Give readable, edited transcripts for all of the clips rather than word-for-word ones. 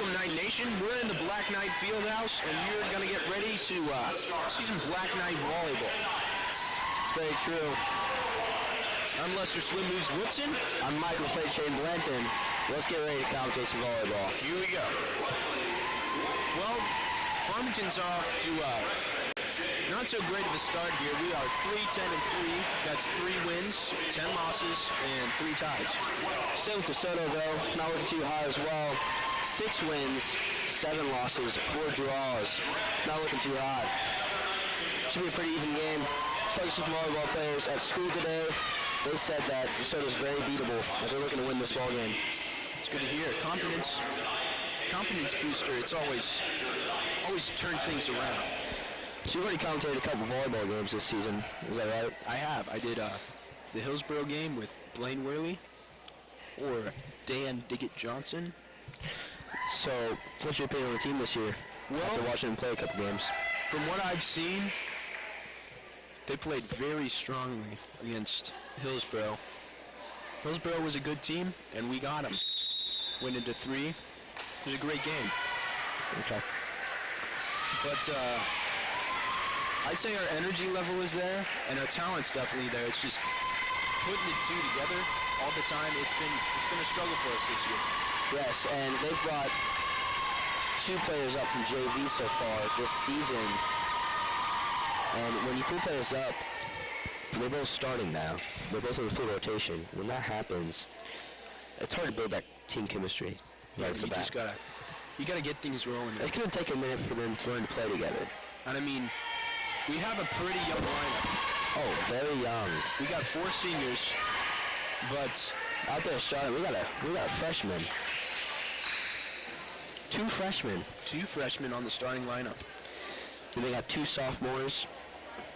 Welcome, Knight Nation. We're in the Black Knight Fieldhouse, and you're going to get ready to see some Black Knight Volleyball. It's very true. I'm Lester Slim Moves Woodson. I'm Michael Shane Blanton. Let's get ready to commentate some volleyball. Here we go. Well, Farmington's off to not so great of a start here. We are 3-10-3. That's 3 wins, 10 losses, and 3 ties. Same with DeSoto, though. Not looking too high as well. 6 wins, 7 losses, 4 draws. Not looking too hot. Should be a pretty even game. Talking to some volleyball players at school today. They said that DeSoto's very beatable, and they're looking to win this ball game. It's good to hear. Confidence booster. It's always turn things around. So you've already commentated a couple volleyball games this season. Is that right? I have. I did the Hillsborough game with Blaine Worley or Dan Diggett Johnson. So what's your opinion on the team this year? Well, after watching them play a couple games. From what I've seen, they played very strongly against Hillsborough. Hillsborough was a good team, and we got them. Went into 3. It was a great game. Okay. But I'd say our energy level is there, and our talent's definitely there. It's just putting the 2 together all the time. It's been a struggle for us this year. Yes, and they've brought 2 players up from JV so far this season. And when you pull players up, they're both starting now. They're both in the full rotation. When that happens, it's hard to build that team chemistry right off the bat. You gotta get things rolling. It's gonna take a minute for them to learn to play together. And I mean, we have a pretty young lineup. Oh, very young. We got 4 seniors, but out there starting, we got a freshman. 2 freshmen. 2 freshmen on the starting lineup. Then they got 2 sophomores,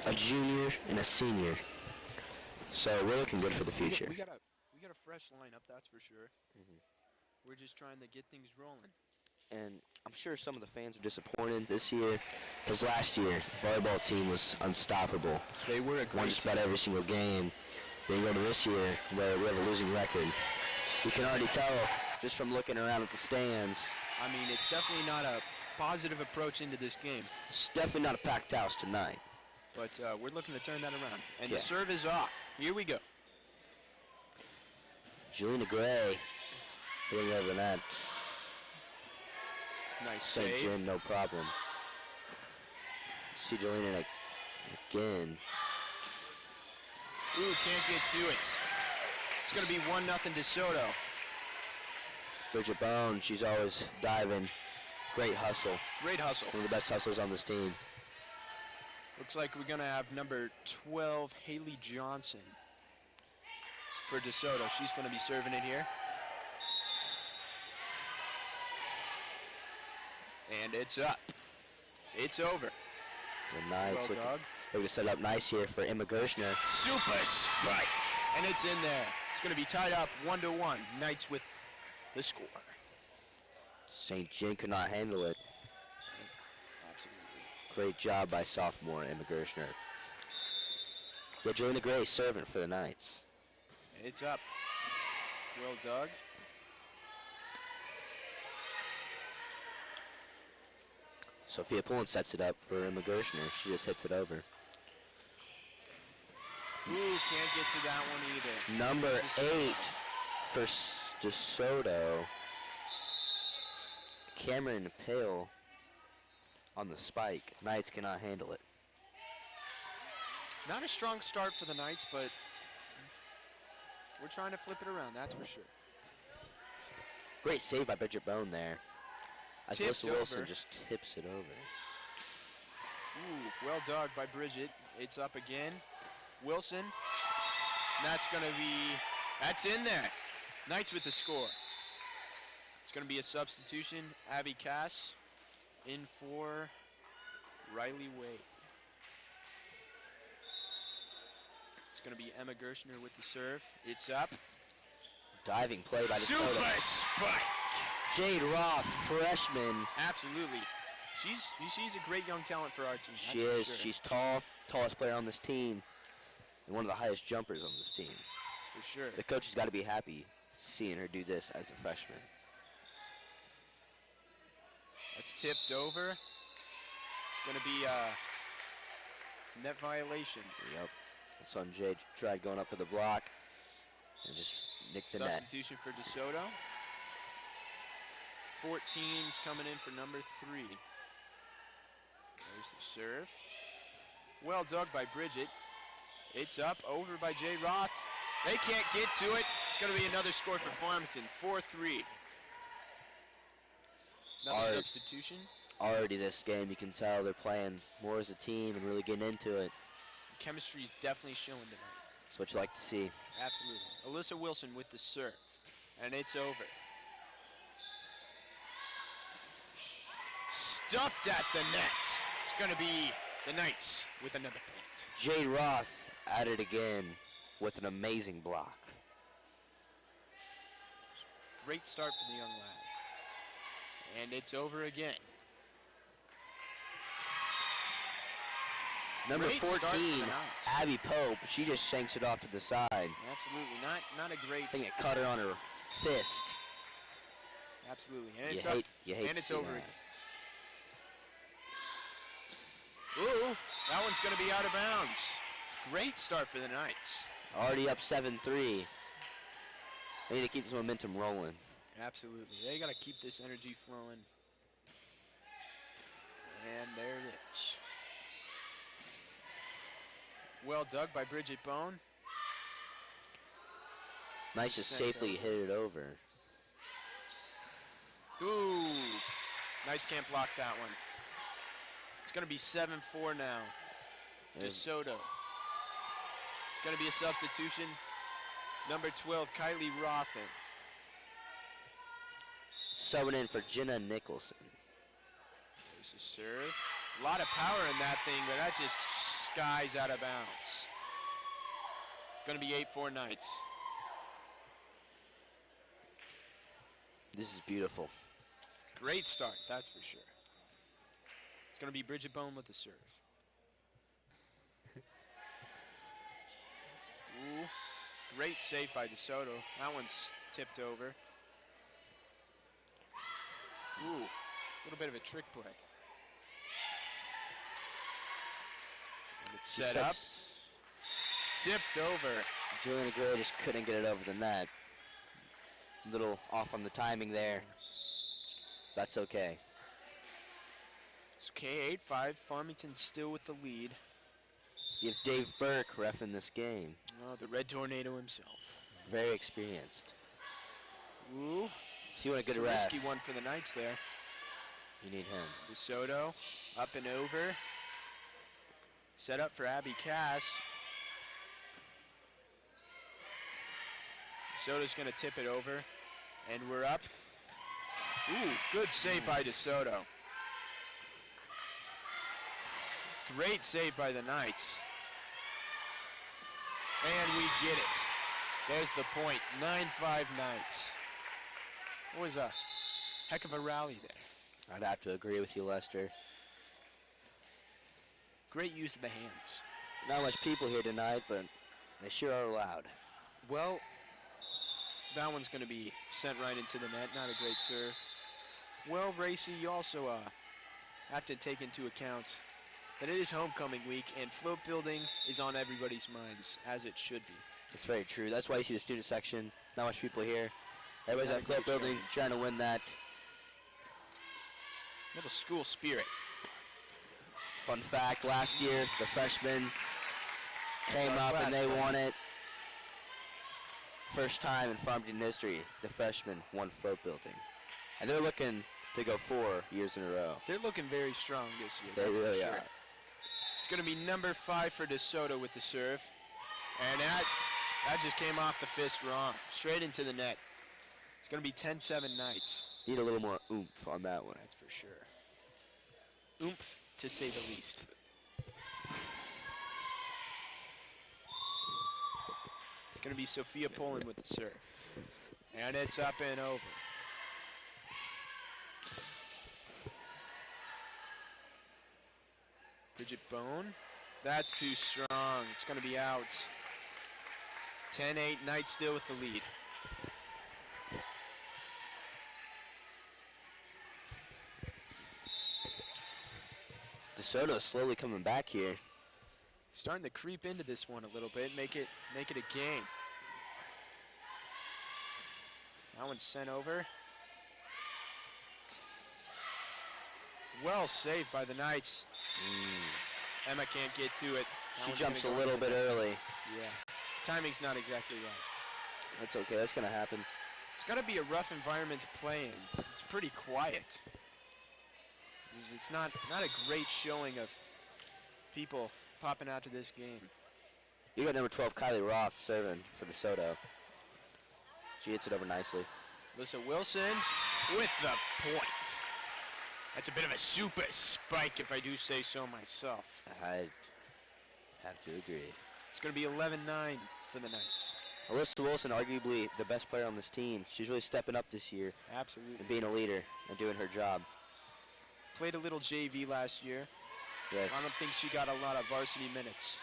a junior, and a senior. So we're looking good for the future. We got a fresh lineup, that's for sure. Mm-hmm. We're just trying to get things rolling. And I'm sure some of the fans are disappointed this year, because last year, the volleyball team was unstoppable. They were a great Won just about every single game. Then you go to this year, where we have a losing record. You can already tell, just from looking around at the stands. I mean, it's definitely not a positive approach into this game. It's definitely not a packed house tonight. But we're looking to turn that around. And the serve is off. Here we go. Jelena Gray hitting over that. Nice St. save. Jim, no problem. See Jelena again. Ooh, can't get to it. It's going to be 1-0 DeSoto. Bridget Bone, she's always diving. Great hustle. Great hustle. One of the best hustlers on this team. Looks like we're going to have number 12, Haley Johnson, for DeSoto. She's going to be serving it here. And it's up. It's over. The Knights Well, looking to set up nice here for Emma Gershner. Super spike. And it's in there. It's going to be tied up 1-1. Knights with the score. St. John could not handle it. Absolutely. Great job by sophomore Emma Gershner. Yeah, Jelena Gray serving for the Knights. It's up. Well dug. Sophia Pullen sets it up for Emma Gershner. She just hits it over. Ooh, can't get to that one either. Number 8 for DeSoto. Cameron Pale on the spike. Knights cannot handle it. Not a strong start for the Knights, but we're trying to flip it around, that's for sure. Great save by Bridget Bone there. As Tipped Alyssa Wilson over. just tips it over. Ooh, well dug by Bridget. It's up again. Wilson. That's in there. Knights with the score. It's going to be a substitution. Abby Cass in for Riley Wade. It's going to be Emma Gershner with the serve. It's up. Diving play by DeSoto. Super spike. Jade Roth, freshman. Absolutely. She's a great young talent for our team. She is. Sure. She's tall, tallest player on this team, and one of the highest jumpers on this team. That's for sure. The coach has got to be happy seeing her do this as a freshman. That's tipped over. It's going to be a net violation. Yep. That's on Jay. Tried going up for the block and just nicked the net. Substitution for DeSoto. 14's coming in for number 3. There's the serve. Well dug by Bridget. It's up, over by Jay Roth. They can't get to it. It's going to be another score for Farmington, 4-3. Another substitution. Already this game, you can tell they're playing more as a team and really getting into it. Chemistry is definitely showing tonight. That's what you like to see. Absolutely. Alyssa Wilson with the serve, and it's over. Stuffed at the net. It's going to be the Knights with another point. Jade Roth at it again with an amazing block. Great start for the young lad. And it's over again. Number Great 14, Abby Pope, she just shanks it off to the side. Absolutely, not a great. I think it cut her on her fist. Absolutely, and it's up, and it's over again. Ooh, that one's going to be out of bounds. Great start for the Knights. Already up 7-3. They need to keep this momentum rolling. Absolutely, they got to keep this energy flowing. And there it is. Well dug by Bridget Bone. Nice to safely hit it over. Ooh, Knights can't block that one. It's going to be 7-4 now. DeSoto. It's going to be a substitution. Number 12, Kylie Rothen. Subbing in for Jenna Nicholson. There's a serve. A lot of power in that thing, but that just skies out of bounds. Going to be 8-4 Knights. This is beautiful. Great start, that's for sure. It's going to be Bridget Bone with the serve. Ooh, great save by DeSoto. That one's tipped over. Ooh, a little bit of a trick play. And it's set up. Tipped over. Juliana Gray just couldn't get it over the net. A little off on the timing there. That's okay. It's okay, 8-5. Farmington still with the lead. You have Dave Burke reffing this game. Oh, the Red Tornado himself. Very experienced. Ooh. You want a good ref. risky one for the Knights there. You need him. DeSoto up and over. Set up for Abby Cass. DeSoto's going to tip it over. And we're up. Ooh, good save by DeSoto. Great save by the Knights. And we get it. There's the point. 9-5 Knights. It was a heck of a rally there. I'd have to agree with you, Lester. Great use of the hands. Not much people here tonight, but they sure are loud. Well, that one's going to be sent right into the net. Not a great serve. Well, Racy, you also have to take into account that it is homecoming week, and float building is on everybody's minds, as it should be. That's very true. That's why you see the student section. Not much people here. Everybody's at float building trying to win that. Little school spirit. Fun fact, last year, the freshmen came up and they won it. First time in Farmington history, the freshmen won float building. And they're looking to go 4 years in a row. They're looking very strong this year. They really are. It's going to be number 5 for DeSoto with the serve. And that just came off the fist wrong. Straight into the net. It's going to be 10-7 Knights. Need a little more oomph on that one. That's for sure. Oomph, to say the least. It's going to be Sophia Poland with the serve. And it's up and over. Bridget Bone. That's too strong. It's going to be out. 10-8, Knights still with the lead. DeSoto slowly coming back here. Starting to creep into this one a little bit, make it a game. That one's sent over. Well saved by the Knights. Emma can't get to it. She jumps a little bit early. Yeah. Timing's not exactly right. That's okay. That's going to happen. It's got to be a rough environment to play in. It's pretty quiet. It's not a great showing of people popping out to this game. You got number 12, Kylie Roth, serving for DeSoto. She hits it over nicely. Alyssa Wilson with the point. That's a bit of a super spike, if I do say so myself. I have to agree. It's going to be 11-9 for the Knights. Alyssa Wilson, arguably the best player on this team. She's really stepping up this year. Absolutely. And being a leader and doing her job. Played a little JV last year. Yes. I don't think she got a lot of varsity minutes.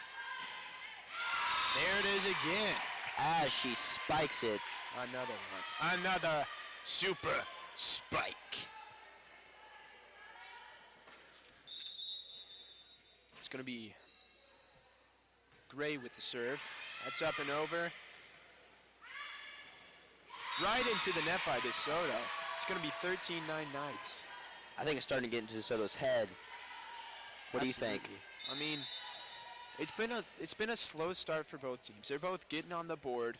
There it is again. As she spikes it. Another one. Another super spike. It's going to be Gray with the serve. That's up and over. Right into the net by DeSoto. It's going to be 13-9 Knights. I think it's starting to get into DeSoto's head. What do you think? I mean, it's been a slow start for both teams. They're both getting on the board,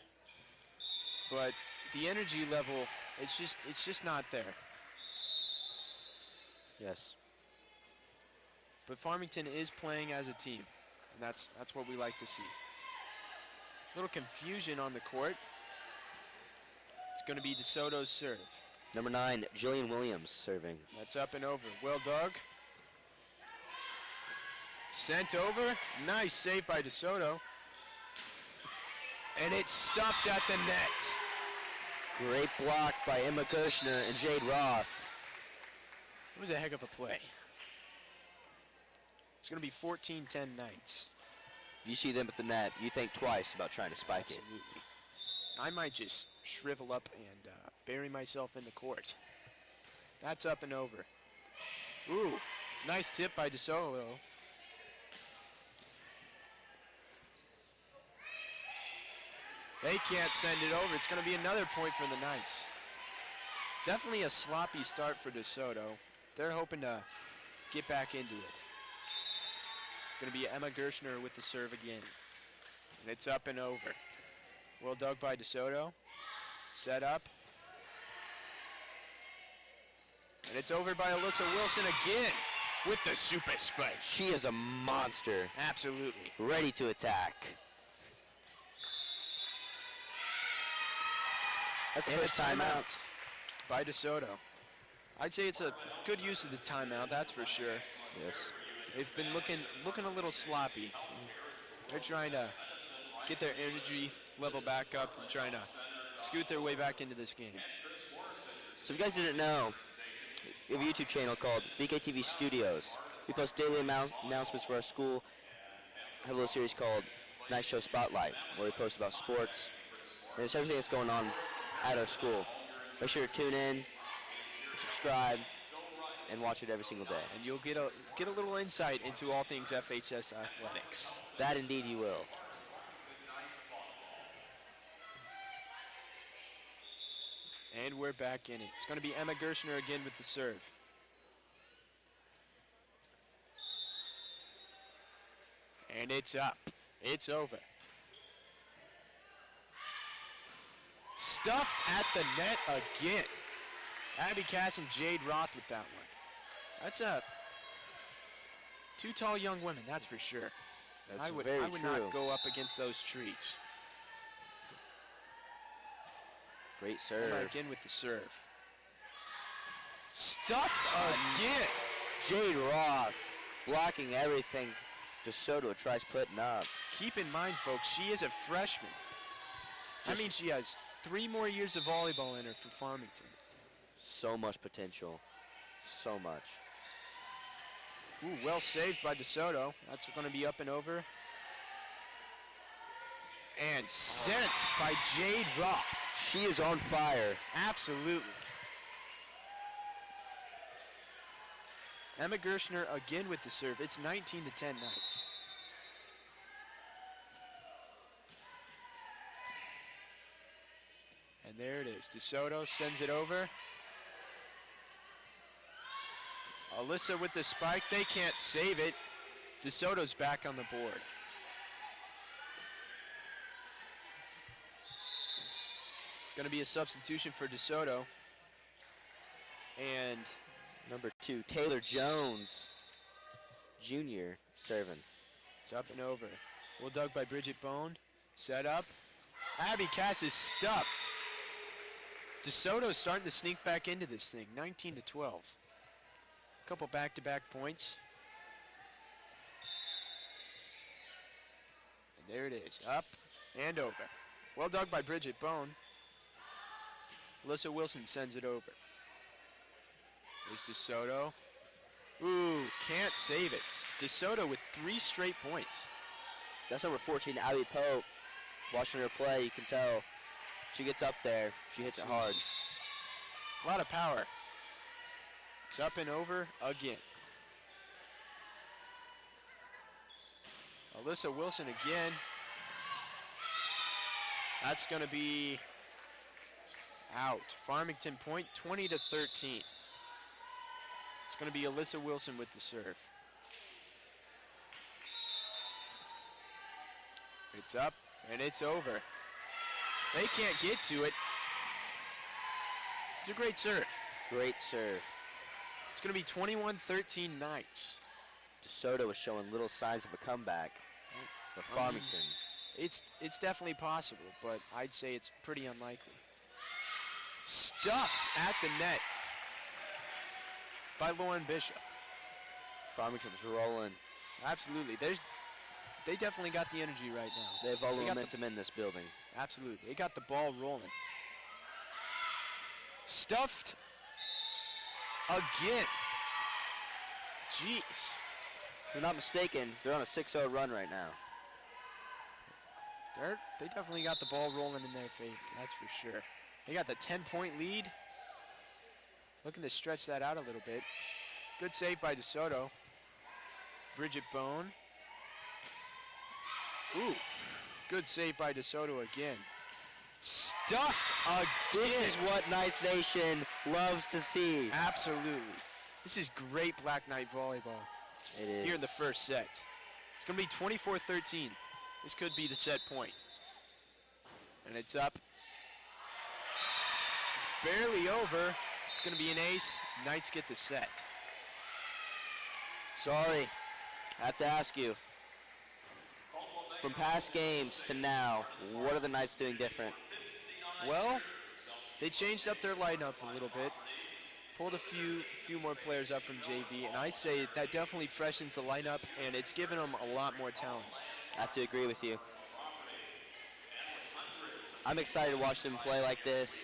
but the energy level, it's just not there. Yes. But Farmington is playing as a team, and that's what we like to see. A little confusion on the court. It's going to be DeSoto's serve. Number 9, Jillian Williams serving. That's up and over. Well dug. Sent over. Nice save by DeSoto. And it's stuffed at the net. Great block by Emma Kirshner and Jade Roth. It was a heck of a play. It's going to be 14-10 Knights. You see them at the net, you think twice about trying to spike it. Absolutely. I might just shrivel up and bury myself in the court. That's up and over. Ooh, nice tip by DeSoto. They can't send it over. It's going to be another point for the Knights. Definitely a sloppy start for DeSoto. They're hoping to get back into it. It's going to be Emma Gershner with the serve again. And it's up and over. Well dug by DeSoto. Set up. And it's over by Alyssa Wilson again with the super spike. She is a monster. Absolutely. Ready to attack. That's the first timeout by DeSoto. I'd say it's a good use of the timeout, that's for sure. Yes. They've been looking a little sloppy. They're trying to get their energy level back up and trying to scoot their way back into this game. So if you guys didn't know, we have a YouTube channel called BKTV Studios. We post daily announcements for our school. I have a little series called Night Show Spotlight, where we post about sports and it's everything that's going on at our school. Make sure to tune in, subscribe, and watch it every single day. And you'll get a little insight into all things FHS athletics. That indeed you will. And we're back in it. It's going to be Emma Gershner again with the serve. And it's up. It's over. Stuffed at the net again. Abby Cass and Jade Roth with that one. That's two tall young women, that's for sure. That's I would very not true. go up against those trees. Great serve. Again with the serve. Stuffed again. Jade Roth blocking everything DeSoto tries putting up. Keep in mind, folks, she is a freshman. That means she has 3 more years of volleyball in her for Farmington. So much potential. So much. Ooh, well saved by DeSoto. That's going to be up and over. And sent by Jade Roth. She is on fire. Absolutely. Emma Gershner again with the serve. It's 19-10 Knights. And there it is. DeSoto sends it over. Alyssa with the spike. They can't save it. DeSoto's back on the board. Going to be a substitution for DeSoto. And number 2, Taylor Jones, Jr., serving. It's up and over. Well dug by Bridget Bone. Set up. Abby Cass is stuffed. DeSoto's starting to sneak back into this thing, 19-12. A couple back-to-back points. And there it is, up and over. Well dug by Bridget Bone. Alyssa Wilson sends it over. There's DeSoto. Ooh, can't save it. DeSoto with 3 straight points. That's number 14, Abby Pope. Watching her play, you can tell she gets up there. She hits it hard. A lot of power. It's up and over again. Alyssa Wilson again. That's going to be out. Farmington point, 20-13. It's going to be Alyssa Wilson with the serve. It's up and it's over. They can't get to it. It's a great serve. Great serve. It's going to be 21-13 Knights. DeSoto is showing little signs of a comeback for Farmington. It's definitely possible, but I'd say it's pretty unlikely. Stuffed at the net by Lauren Bishop. Farmington's rolling. Absolutely. They definitely got the energy right now. They have all the momentum in this building. Absolutely. They got the ball rolling. Stuffed again. Jeez. If I'm not mistaken, they're on a 6-0 run right now. They definitely got the ball rolling in their favor, that's for sure. They got the 10-point lead. Looking to stretch that out a little bit. Good save by DeSoto. Bridget Bone. Ooh, good save by DeSoto again. Stuffed again. This is what Nice Nation loves to see. Absolutely. This is great Black Knight volleyball. It is. Here in the first set. It's going to be 24-13. This could be the set point. And it's up. It's barely over. It's going to be an ace. Knights get the set. Sorry, I have to ask you. From past games to now, what are the Knights doing different? Well, they changed up their lineup a little bit. Pulled a few more players up from JV, and I say that definitely freshens the lineup, and it's given them a lot more talent. I have to agree with you. I'm excited to watch them play like this.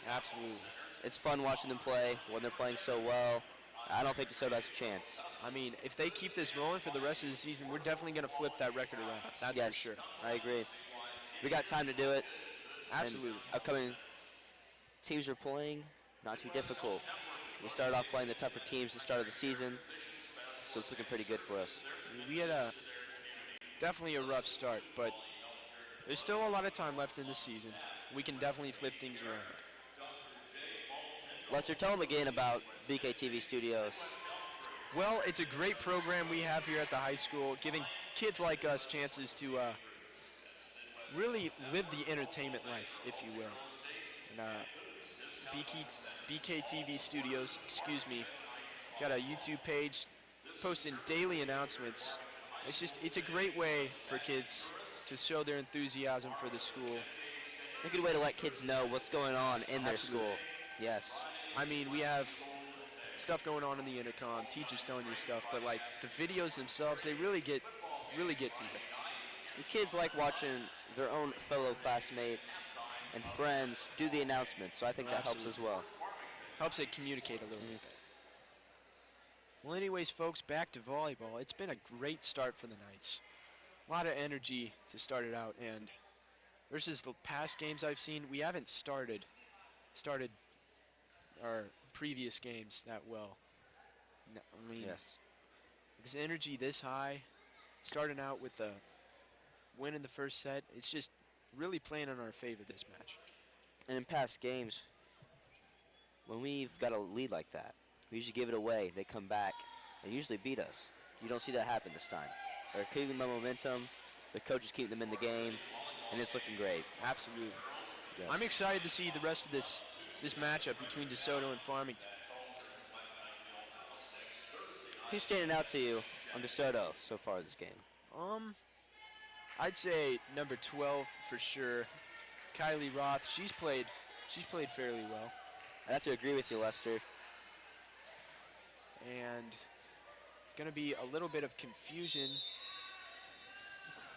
Absolutely. It's fun watching them play when they're playing so well. I don't think DeSoto has a chance. I mean, if they keep this rolling for the rest of the season, we're definitely going to flip that record around. That's for sure. I agree. We got time to do it. Absolutely. And upcoming teams are playing, not too difficult. We started off playing the tougher teams at the start of the season, so it's looking pretty good for us. We had definitely a rough start, but there's still a lot of time left in the season. We can definitely flip things around. Lester, tell them again about BKTV Studios. Well, it's a great program we have here at the high school, giving kids like us chances to really live the entertainment life, if you will. And BKTV Studios, got a YouTube page posting daily announcements. It's a great way for kids to show their enthusiasm for the school. A good way to let kids know what's going on in their school. Yes. I mean, we have stuff going on in the intercom, teachers telling you stuff, but like the videos themselves, they really get to you. The kids like watching their own fellow classmates and friends do the announcements, so I think that helps as well. Helps it communicate a little bit. Well, anyways, folks, back to volleyball. It's been a great start for the Knights. A lot of energy to start it out, and versus the past games I've seen, we haven't started our previous games that well. I mean, Yes. this energy this high, starting out with the win in the first set, it's just really playing in our favor this match. And in past games, when we've got a lead like that, we usually give it away. They come back and usually beat us. You don't see that happen this time. They're keeping the momentum. The coaches keep them in the game, and it's looking great. Absolutely. Yes. I'm excited to see the rest of this matchup between DeSoto and Farmington. Who's standing out to you on DeSoto so far this game? I'd say number 12 for sure. Kylie Roth. She's played fairly well. I have to agree with you, Lester. And gonna be a little bit of confusion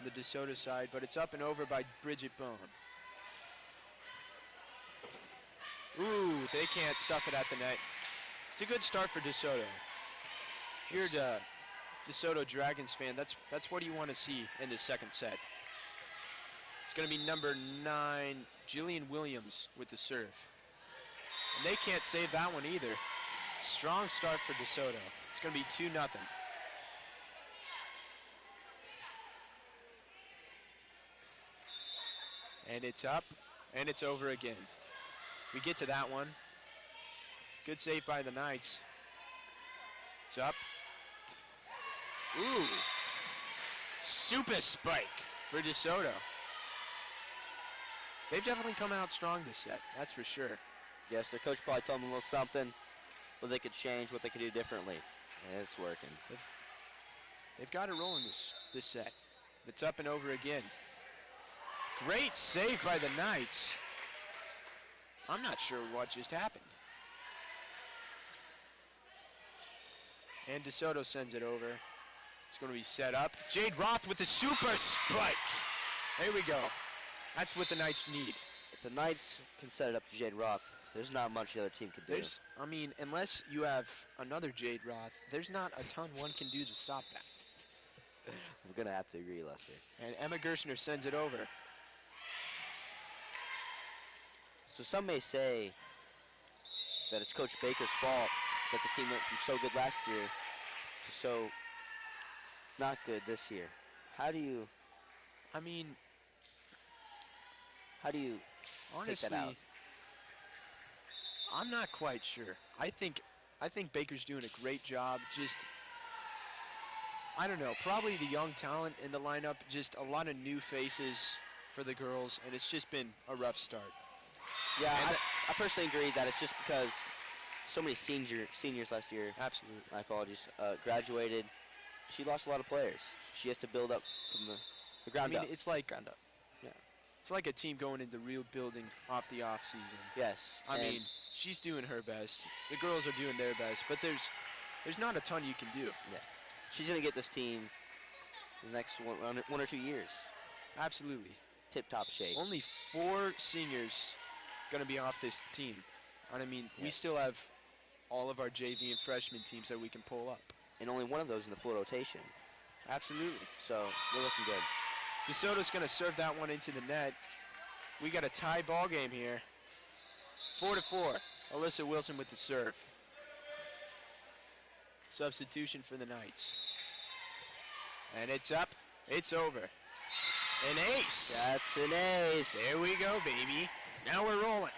on the DeSoto side, but it's up and over by Bridget Bone. Ooh, they can't stuff it at the net. It's a good start for DeSoto. If you're a DeSoto Dragons fan, that's what you want to see in the second set. It's going to be number 9, Jillian Williams with the serve. And they can't save that one either. Strong start for DeSoto. It's going to be 2-0. And it's up, and it's over again. We get to that one. Good save by the Knights. It's up. Ooh. Super spike for DeSoto. They've definitely come out strong this set, that's for sure. Yes, their coach probably told them a little something, what they could change, what they could do differently. And it's working. They've got it rolling this set. It's up and over again. Great save by the Knights. I'm not sure what just happened. And DeSoto sends it over. It's going to be set up. Jade Roth with the super spike. There we go. That's what the Knights need. If the Knights can set it up to Jade Roth, there's not much the other team can do. I mean, unless you have another Jade Roth, there's not a ton one can do to stop that. We're going to have to agree, Lester. And Emma Gershner sends it over. So some may say that it's Coach Baker's fault that the team went from so good last year to so not good this year. How do you honestly, take that out? I'm not quite sure. I think Baker's doing a great job. Just, I don't know, probably the young talent in the lineup, just a lot of new faces for the girls, and it's just been a rough start. Yeah, I personally agree that it's just because so many seniors last year. Absolutely. My apologies. Graduated. She lost a lot of players. She has to build up from the ground up. It's like ground up. Yeah. It's like a team going into real building off the off season. Yes. I mean, she's doing her best. The girls are doing their best, but there's not a ton you can do. Yeah. She's gonna get this team the next 1 or 2 years. Absolutely. Tip-top shape. Only 4 seniors going to be off this team. And I mean, we still have all of our JV and freshman teams that we can pull up. And only one of those in the full rotation. Absolutely. So we're looking good. DeSoto's going to serve that one into the net. We got a tie ball game here. 4-4. Alyssa Wilson with the serve. Substitution for the Knights. And it's up. It's over. An ace. That's an ace. There we go, baby. Now we're rolling.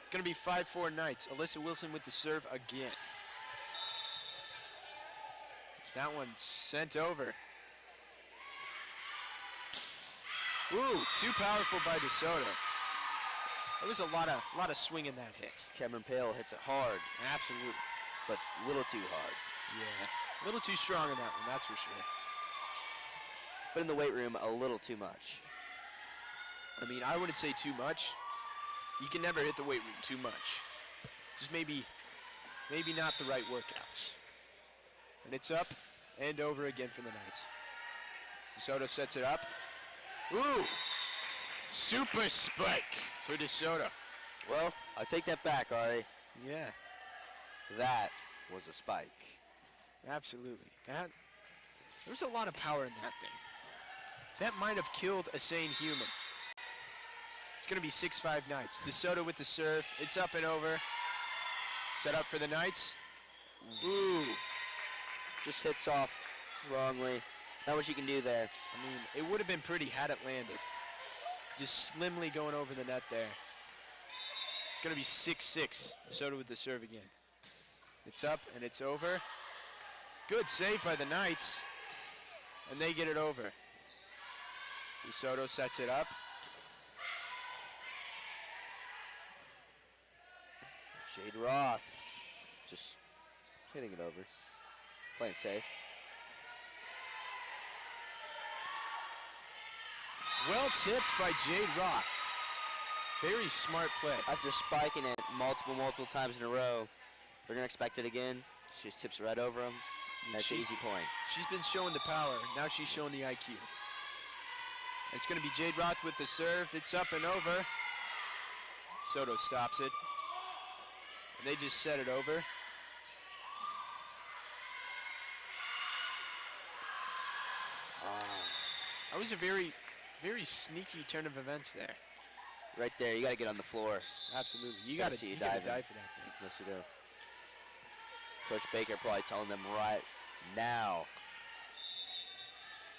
It's going to be 5-4 Knights. Alyssa Wilson with the serve again. That one's sent over. Ooh, too powerful by DeSoto. There was a lot of swing in that hit. Cameron Pale hits it hard. Absolutely. But a little too hard. Yeah. A little too strong in that one, that's for sure. But in the weight room, a little too much. I mean, I wouldn't say too much. You can never hit the weight room too much. Just maybe not the right workouts. And it's up and over again for the Knights. DeSoto sets it up. Ooh! Super spike for DeSoto. Well, I take that back, Ari. Yeah. That was a spike. Absolutely. There was a lot of power in that thing. That might have killed a sane human. It's going to be 6-5 Knights. DeSoto with the serve. It's up and over. Set up for the Knights. Ooh. Just hits off wrongly. Not much you can do there. I mean, it would have been pretty had it landed. Just slimly going over the net there. It's going to be 6-6. DeSoto with the serve again. It's up and it's over. Good save by the Knights. And they get it over. DeSoto sets it up. Jade Roth just hitting it over. Playing safe. Well tipped by Jade Roth. Very smart play. After spiking it multiple times in a row, they're going to expect it again. She just tips right over them. That's an easy point. She's been showing the power. Now she's showing the IQ. It's going to be Jade Roth with the serve. It's up and over. Soto stops it. And they just set it over. That was a very sneaky turn of events there. Right there, you got to get on the floor. Absolutely. You got to dive for that thing. Yes, you do. Coach Baker probably telling them right now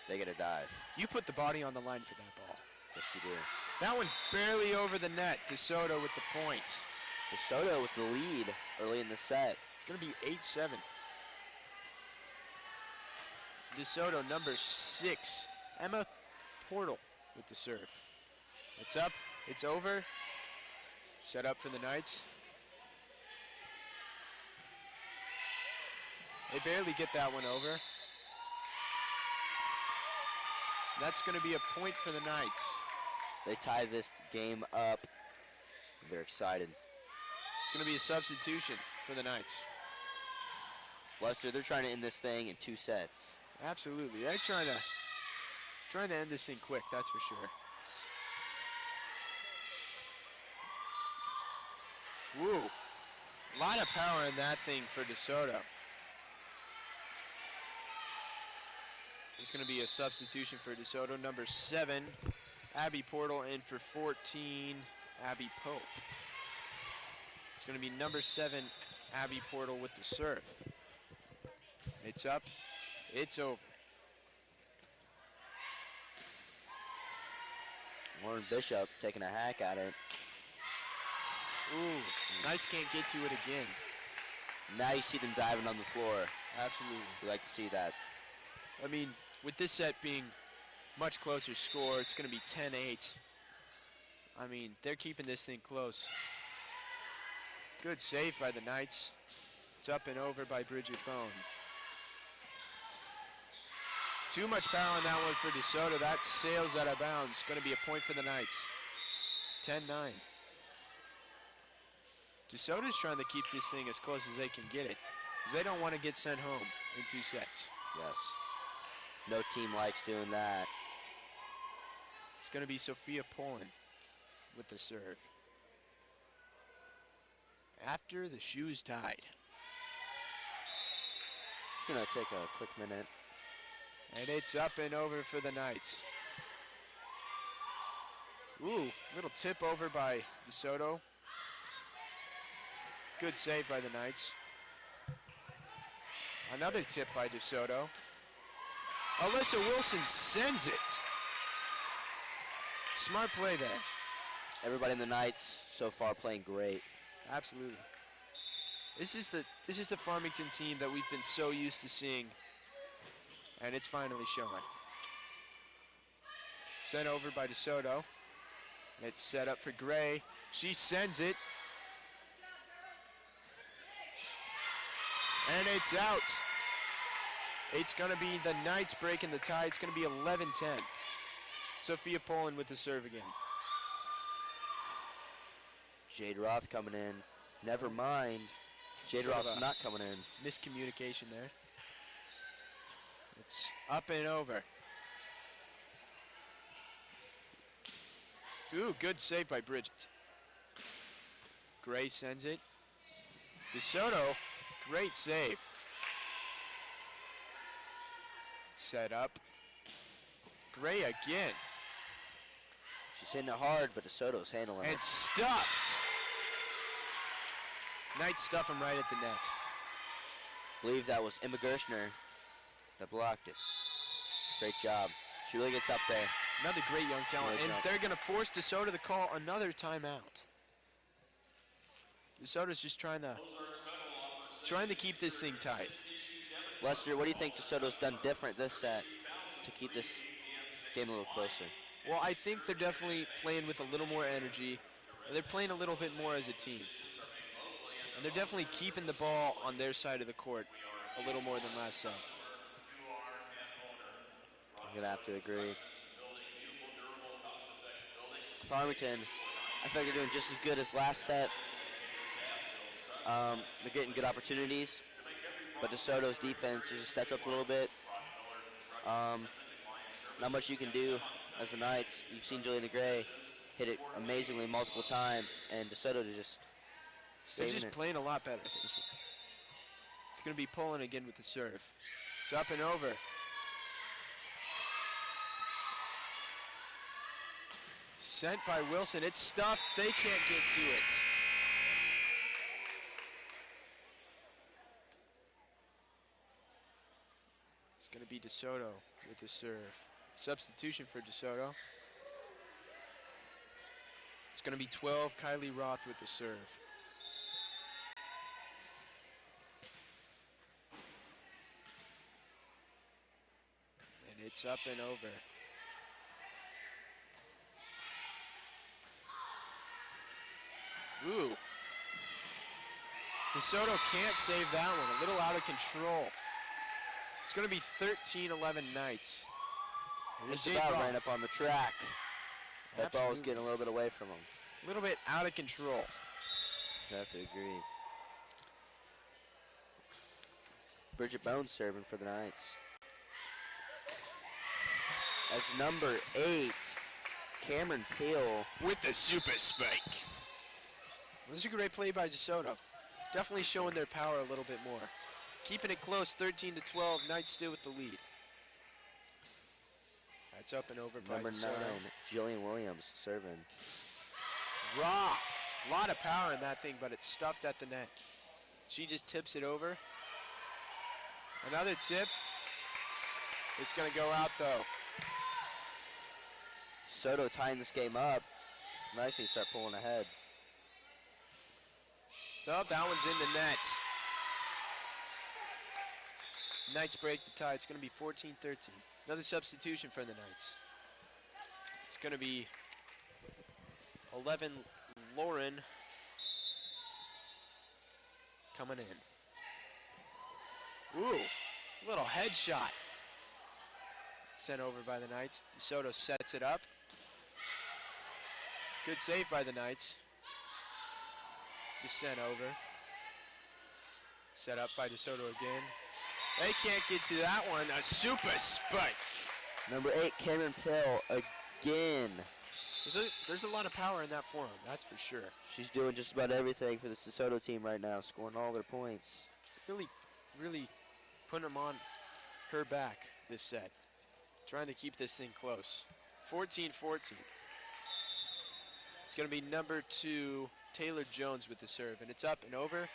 they got to dive. You put the body on the line for that ball. Yes, you do. That one barely over the net. DeSoto with the points. DeSoto with the lead early in the set. It's going to be 8-7. DeSoto, number 6. Emma Portal with the serve. It's up. It's over. Set up for the Knights. They barely get that one over. That's going to be a point for the Knights. They tie this game up. They're excited. It's going to be a substitution for the Knights. Lester, they're trying to end this thing in 2 sets. Absolutely. They're trying to end this thing quick, that's for sure. Woo. A lot of power in that thing for DeSoto. There's going to be a substitution for DeSoto. Number 7, Abby Portal, in for 14, Abby Pope. It's going to be number 7, Abby Portal with the serve. It's up. It's over. Lauren Bishop taking a hack at it. Ooh, Knights can't get to it again. Now you see them diving on the floor. Absolutely. We like to see that. I mean, with this set being much closer score, it's going to be 10-8. I mean, they're keeping this thing close. Good save by the Knights. It's up and over by Bridget Bone. Too much power on that one for DeSoto. That sails out of bounds. Going to be a point for the Knights. 10-9. DeSoto's trying to keep this thing as close as they can get it, because they don't want to get sent home in 2 sets. Yes. No team likes doing that. It's going to be Sophia Pullen with the serve. After the shoe's tied. It's going to take a quick minute. And it's up and over for the Knights. Ooh, little tip over by DeSoto. Good save by the Knights. Another tip by DeSoto. Alyssa Wilson sends it. Smart play there. Everybody in the Knights so far playing great. Absolutely. This is the Farmington team that we've been so used to seeing, and it's finally showing. Sent over by DeSoto. It's set up for Gray. She sends it. And it's out. It's going to be the Knights breaking the tie. It's going to be 11-10. Sophia Poland with the serve again. Jade Roth coming in. Never mind. Jade Roth's not coming in. Miscommunication there. It's up and over. Ooh, good save by Bridget. Gray sends it. DeSoto, great save. Set up. Gray again. She's hitting it hard, but DeSoto's handling it. And stuffed. Knights stuff him right at the net. I believe that was Emma Gershner that blocked it. Great job. She really gets up there. Another great young talent. Really And tough. they're going to force DeSoto to call another timeout. DeSoto's just trying to keep this thing tight. Lester, what do you think DeSoto's done different this set to keep this game a little closer? Well, I think they're definitely playing with a little more energy. They're playing a little bit more as a team. And they're definitely keeping the ball on their side of the court a little more than last set. I'm going to have to agree. Farmington, I think they're doing just as good as last set. They're getting good opportunities, but DeSoto's defense has just stepped up a little bit. Not much you can do as the Knights. You've seen Juliana Gray hit it amazingly multiple times, and DeSoto to just They're saving just it. playing a lot better. It's going to be pulling again with the serve. It's up and over. Sent by Wilson. It's stuffed. They can't get to it. It's going to be DeSoto with the serve. Substitution for DeSoto. It's going to be 12, Kylie Roth with the serve. And it's up and over. Ooh. DeSoto can't save that one. A little out of control. It's going to be 13-11 Knights. Just Jade about Roth. ran up on the track. That ball was Absolutely. getting a little bit away from him. A little bit out of control. I have to agree. Bridget Bones serving for the Knights. As number 8, Cameron Peel. With the super spike. This is a great play by DeSoto. Definitely showing their power a little bit more. Keeping it close, 13-12. Knights still with the lead. That's up and over by Number 9, DeSoto. Jillian Williams serving. Roth. A lot of power in that thing, but it's stuffed at the net. She just tips it over. Another tip. It's going to go out, though. Soto tying this game up. Nicely start pulling ahead. Oh, that one's in the net. Knights break the tie. It's going to be 14-13. Another substitution for the Knights. It's going to be 11 Lauren coming in. Ooh, little headshot. Sent over by the Knights. DeSoto sets it up. Good save by the Knights. Just sent over. Set up by DeSoto again. They can't get to that one. A super spike. Number 8, Cameron Peel again. There's a lot of power in that forearm, that's for sure. She's doing just about everything for this DeSoto team right now, scoring all their points. Really putting them on her back this set. Trying to keep this thing close. 14-14. It's going to be number 2, Taylor Jones with the serve, and it's up and over.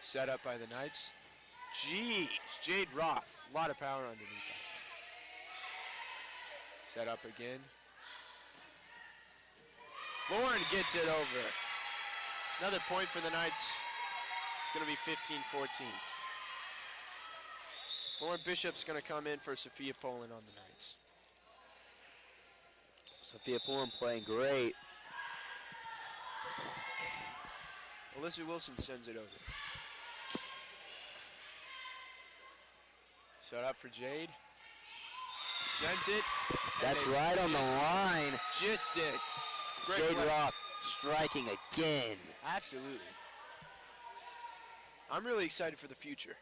Set up by the Knights. Jeez, Jade Roth, a lot of power underneath that. Set up again. Lauren gets it over. Another point for the Knights. It's going to be 15-14. Lauren Bishop's going to come in for Sophia Poland on the Knights. Sophia Pullen playing great. Alyssa Wilson sends it over. Set up for Jade. Sends it. That's right on the line. Just did. Great Jade play. Roth striking again. Absolutely. I'm really excited for the future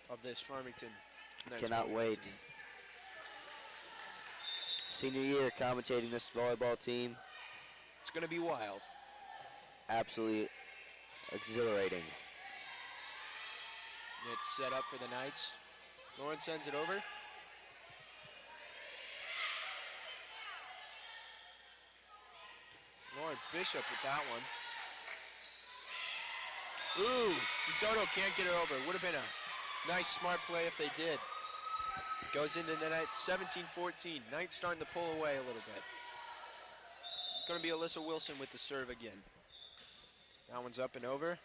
of this Farmington Knights Cannot volleyball wait. team. Senior year commentating this volleyball team. It's going to be wild. Absolutely exhilarating. It's set up for the Knights. Lauren sends it over. Lauren Bishop with that one. Ooh, DeSoto can't get it over. Would have been a nice, smart play if they did. Goes into the net, 17-14. Knight starting to pull away a little bit. Going to be Alyssa Wilson with the serve again. That one's up and over.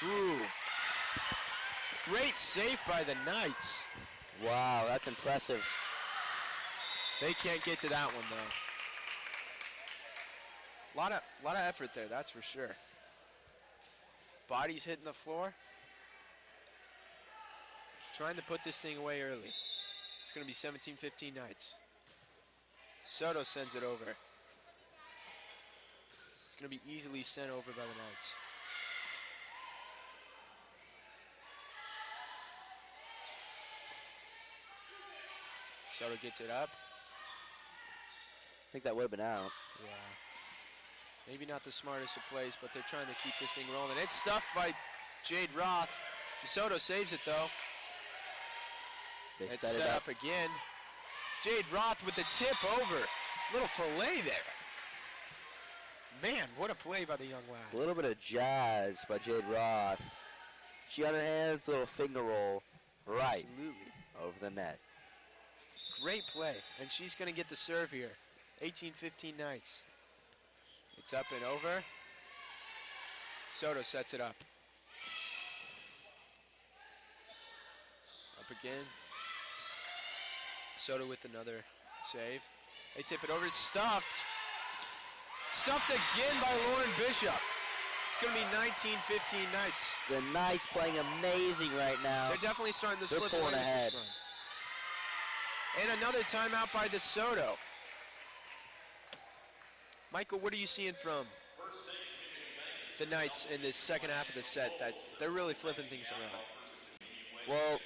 Ooh. Great save by the Knights. Wow, that's impressive. They can't get to that one, though. Lot of effort there, that's for sure. Bodies hitting the floor. Trying to put this thing away early. It's going to be 17-15 Knights. Soto sends it over. It's going to be easily sent over by the Knights. Soto gets it up. I think that would have been out. Yeah. Maybe not the smartest of plays, but they're trying to keep this thing rolling. It's stuffed by Jade Roth. DeSoto saves it, though. It's set up again. Jade Roth with the tip over. Little fillet there. Man, what a play by the young lad. A little bit of jazz by Jade Roth. She on her hands, little finger roll right over the net. Great play, and she's going to get the serve here. 18-15 Knights. It's up and over. Soto sets it up. Up again. Soto with another save. They tip it over. Stuffed. Stuffed again by Lauren Bishop. It's going to be 19-15 Knights. The Knights playing amazing right now. They're definitely starting to slip pulling ahead. And another timeout by DeSoto. Michael, what are you seeing from the Knights in this second half of the set that they're really flipping things around? Well,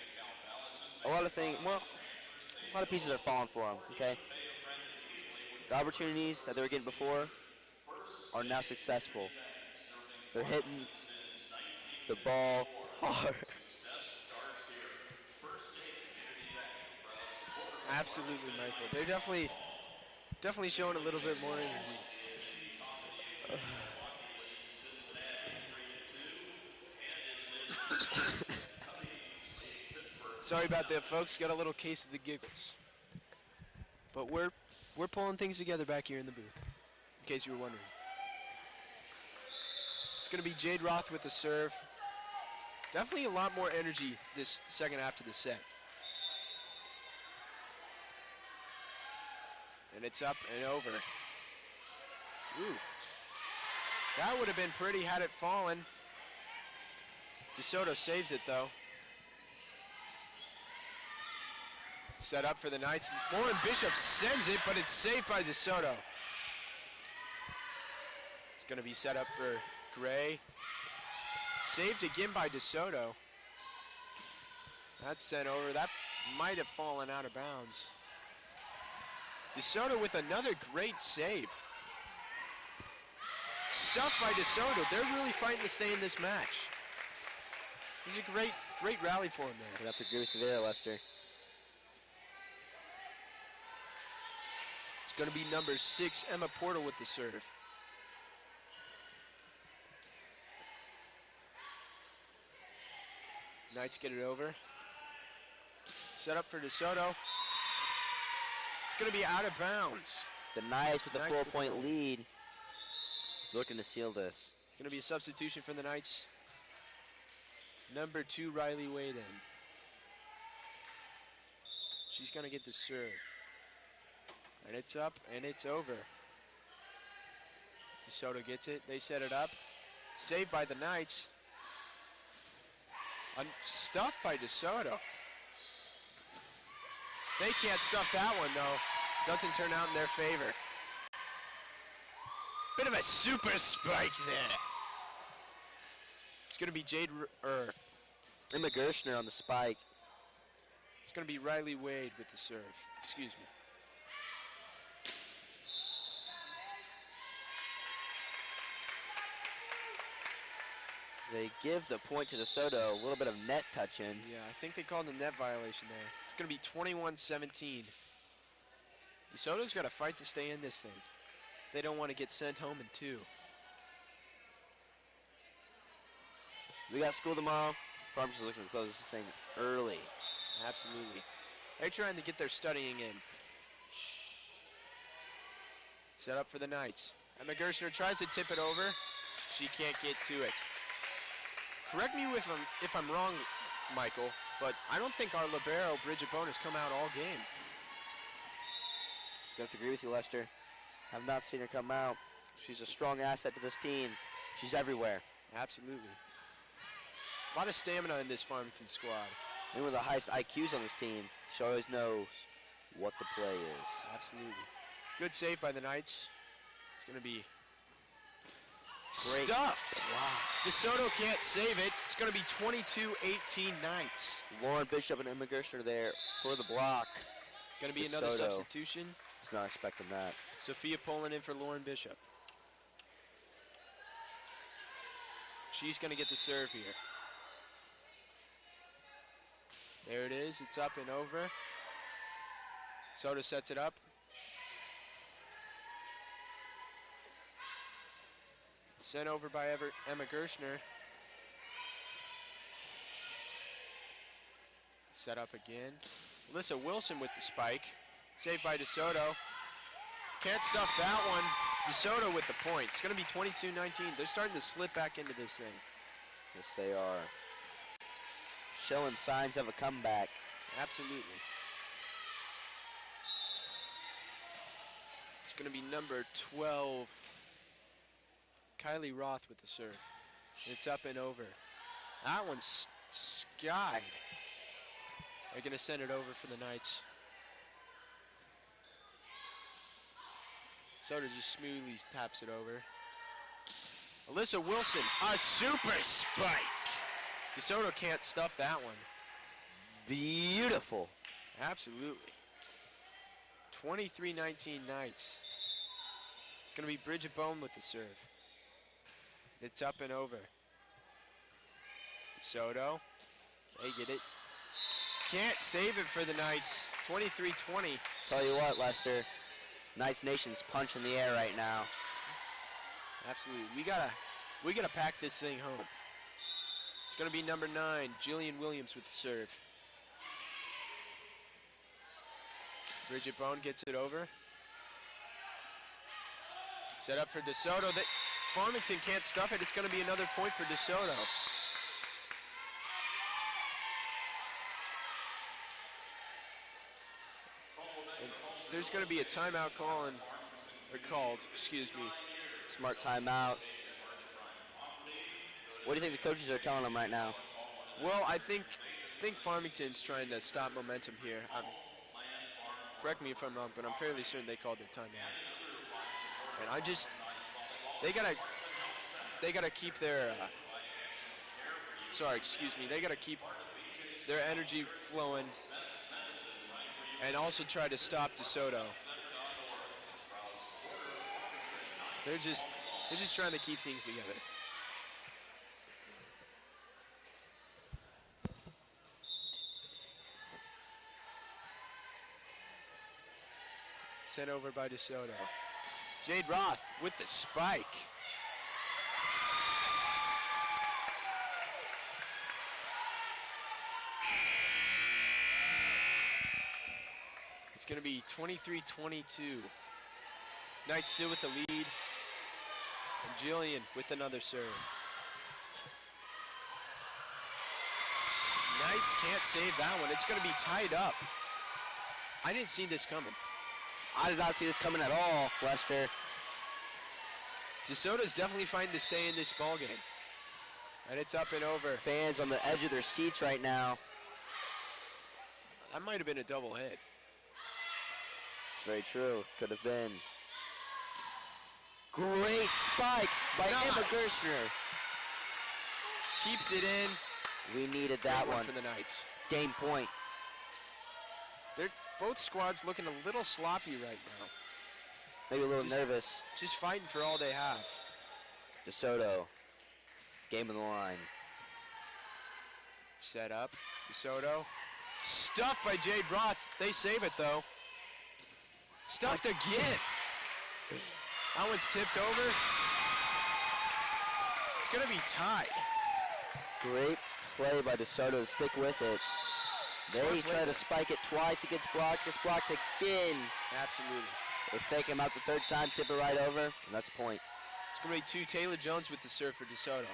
a lot of pieces are falling for them, okay? The opportunities that they were getting before are now successful. They're hitting the ball hard. Absolutely, Michael. They're definitely showing a little bit more energy. Sorry about that, folks. Got a little case of the giggles. But we're pulling things together back here in the booth, in case you were wondering. It's going to be Jade Roth with the serve. Definitely a lot more energy this second half to the set. And it's up and over. Ooh. That would have been pretty had it fallen. DeSoto saves it, though. Set up for the Knights. Lauren Bishop sends it, but it's saved by DeSoto. It's going to be set up for Gray. Saved again by DeSoto. That's sent over. That might have fallen out of bounds. DeSoto with another great save. Stuffed by DeSoto. They're really fighting to stay in this match. It was a great rally for him there. I'd have to agree with you there, Lester. It's going to be number 6, Emma Portal with the serve. Knights get it over. Set up for DeSoto. It's going to be out of bounds. The Knights with a 4-point lead. Looking to seal this. It's going to be a substitution for the Knights. Number 2, Riley Wade in. She's going to get the serve. And it's up and it's over. DeSoto gets it. They set it up. Saved by the Knights. Stuffed by DeSoto. They can't stuff that one, though. Doesn't turn out in their favor. Bit of a super spike there. It's going to be Emma Gershner on the spike. It's going to be Riley Wade with the serve. Excuse me. They give the point to DeSoto, a little bit of net touching. Yeah, I think they called a net violation there. It's going to be 21-17. DeSoto's got to fight to stay in this thing. They don't want to get sent home in 2. We got school tomorrow. Farmington's looking to close this thing early. Absolutely. They're trying to get their studying in. Set up for the Knights. Emma Gershner tries to tip it over. She can't get to it. Correct me if I'm wrong, Michael, but I don't think our libero, Bridget Bone, has come out all game. I have to agree with you, Lester. Have not seen her come out. She's a strong asset to this team. She's everywhere. Absolutely. A lot of stamina in this Farmington squad. And one of the highest IQs on this team. She always knows what the play is. Absolutely. Good save by the Knights. It's going to be Great. stuffed. Wow. DeSoto can't save it. It's going to be 22-18 Knights. Lauren Bishop and Emma Gershner there for the block. Going to be another DeSoto. substitution. Was not expecting that. Sophia Poland in for Lauren Bishop. She's going to get the serve here. There it is. It's up and over. Soda sets it up. Sent over by Emma Gershner. Set up again. Alyssa Wilson with the spike. Saved by DeSoto. Can't stuff that one. DeSoto with the point. It's going to be 22-19. They're starting to slip back into this thing. Yes, they are. Showing signs of a comeback. Absolutely. It's going to be number 12, Kylie Roth with the serve. It's up and over. That one's skied. They're going to send it over for the Knights. Soda just smoothly taps it over. Alyssa Wilson, a super spike. DeSoto can't stuff that one. Beautiful. Absolutely. 23-19 Knights. It's going to be Bridget Bone with the serve. It's up and over. DeSoto, they get it. Can't save it for the Knights. 23-20. Tell you what, Lester. Knights Nation's punch in the air right now. Absolutely. We gotta pack this thing home. It's gonna be number 9, Jillian Williams with the serve. Bridget Bone gets it over. Set up for DeSoto. Farmington can't stuff it. It's gonna be another point for DeSoto. There's going to be a timeout called, excuse me. Smart timeout. What do you think the coaches are telling them right now? Well, I think Farmington's trying to stop momentum here. Correct me if I'm wrong, but I'm fairly certain they called their timeout. And they gotta keep their, they gotta keep their energy flowing. And also try to stop DeSoto. They're just trying to keep things together. Sent over by DeSoto. Jade Roth with the spike. It's going to be 23-22. Knights still with the lead. And Jillian with another serve. Knights can't save that one. It's going to be tied up. I didn't see this coming. I did not see this coming at all, Lester. DeSoto's definitely fighting to stay in this ball game. And it's up and over. Fans on the edge of their seats right now. That might have been a double hit. It's very true. Could have been. Great spike by Emma Gershner. Keeps it in. We needed that one for the Knights. Game point. They're both squads looking a little sloppy right now. Maybe a little nervous. Just fighting for all they have. DeSoto. Game on the line. Set up. DeSoto. Stuffed by Jade Roth. They save it though. Stuffed again. That one's tipped over. It's going to be tied. Great play by DeSoto to stick with it. They try to spike it twice. It gets blocked. It's blocked again. Absolutely. They fake him out the third time, tip it right over, and that's the point. It's going to be 2. Taylor Jones with the serve for DeSoto.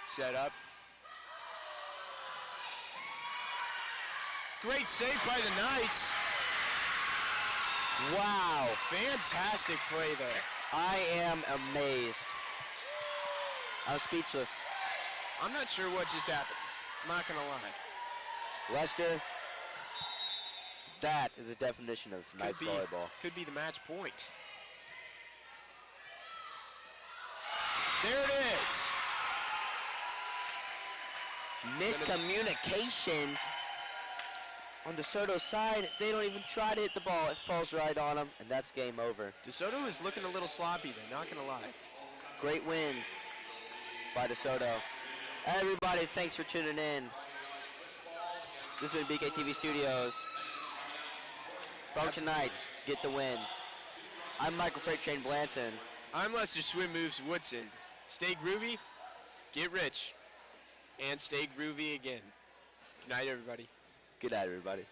Set up. Great save by the Knights. Wow. Fantastic play there. I am amazed. I'm speechless. I'm not sure what just happened. I'm not going to lie. Lester, that is a definition of Knights volleyball. Could be the match point. There it is. Miscommunication on DeSoto's side. They don't even try to hit the ball. It falls right on them, and that's game over. DeSoto is looking a little sloppy there, not going to lie. Great win by DeSoto. Everybody, thanks for tuning in. This has been BKTV Studios. Farmington Knights get the win. I'm Michael Freight Train Blanton. I'm Lester Swim Moves Woodson. Stay groovy, get rich, and stay groovy again. Good night, everybody. Good night, everybody.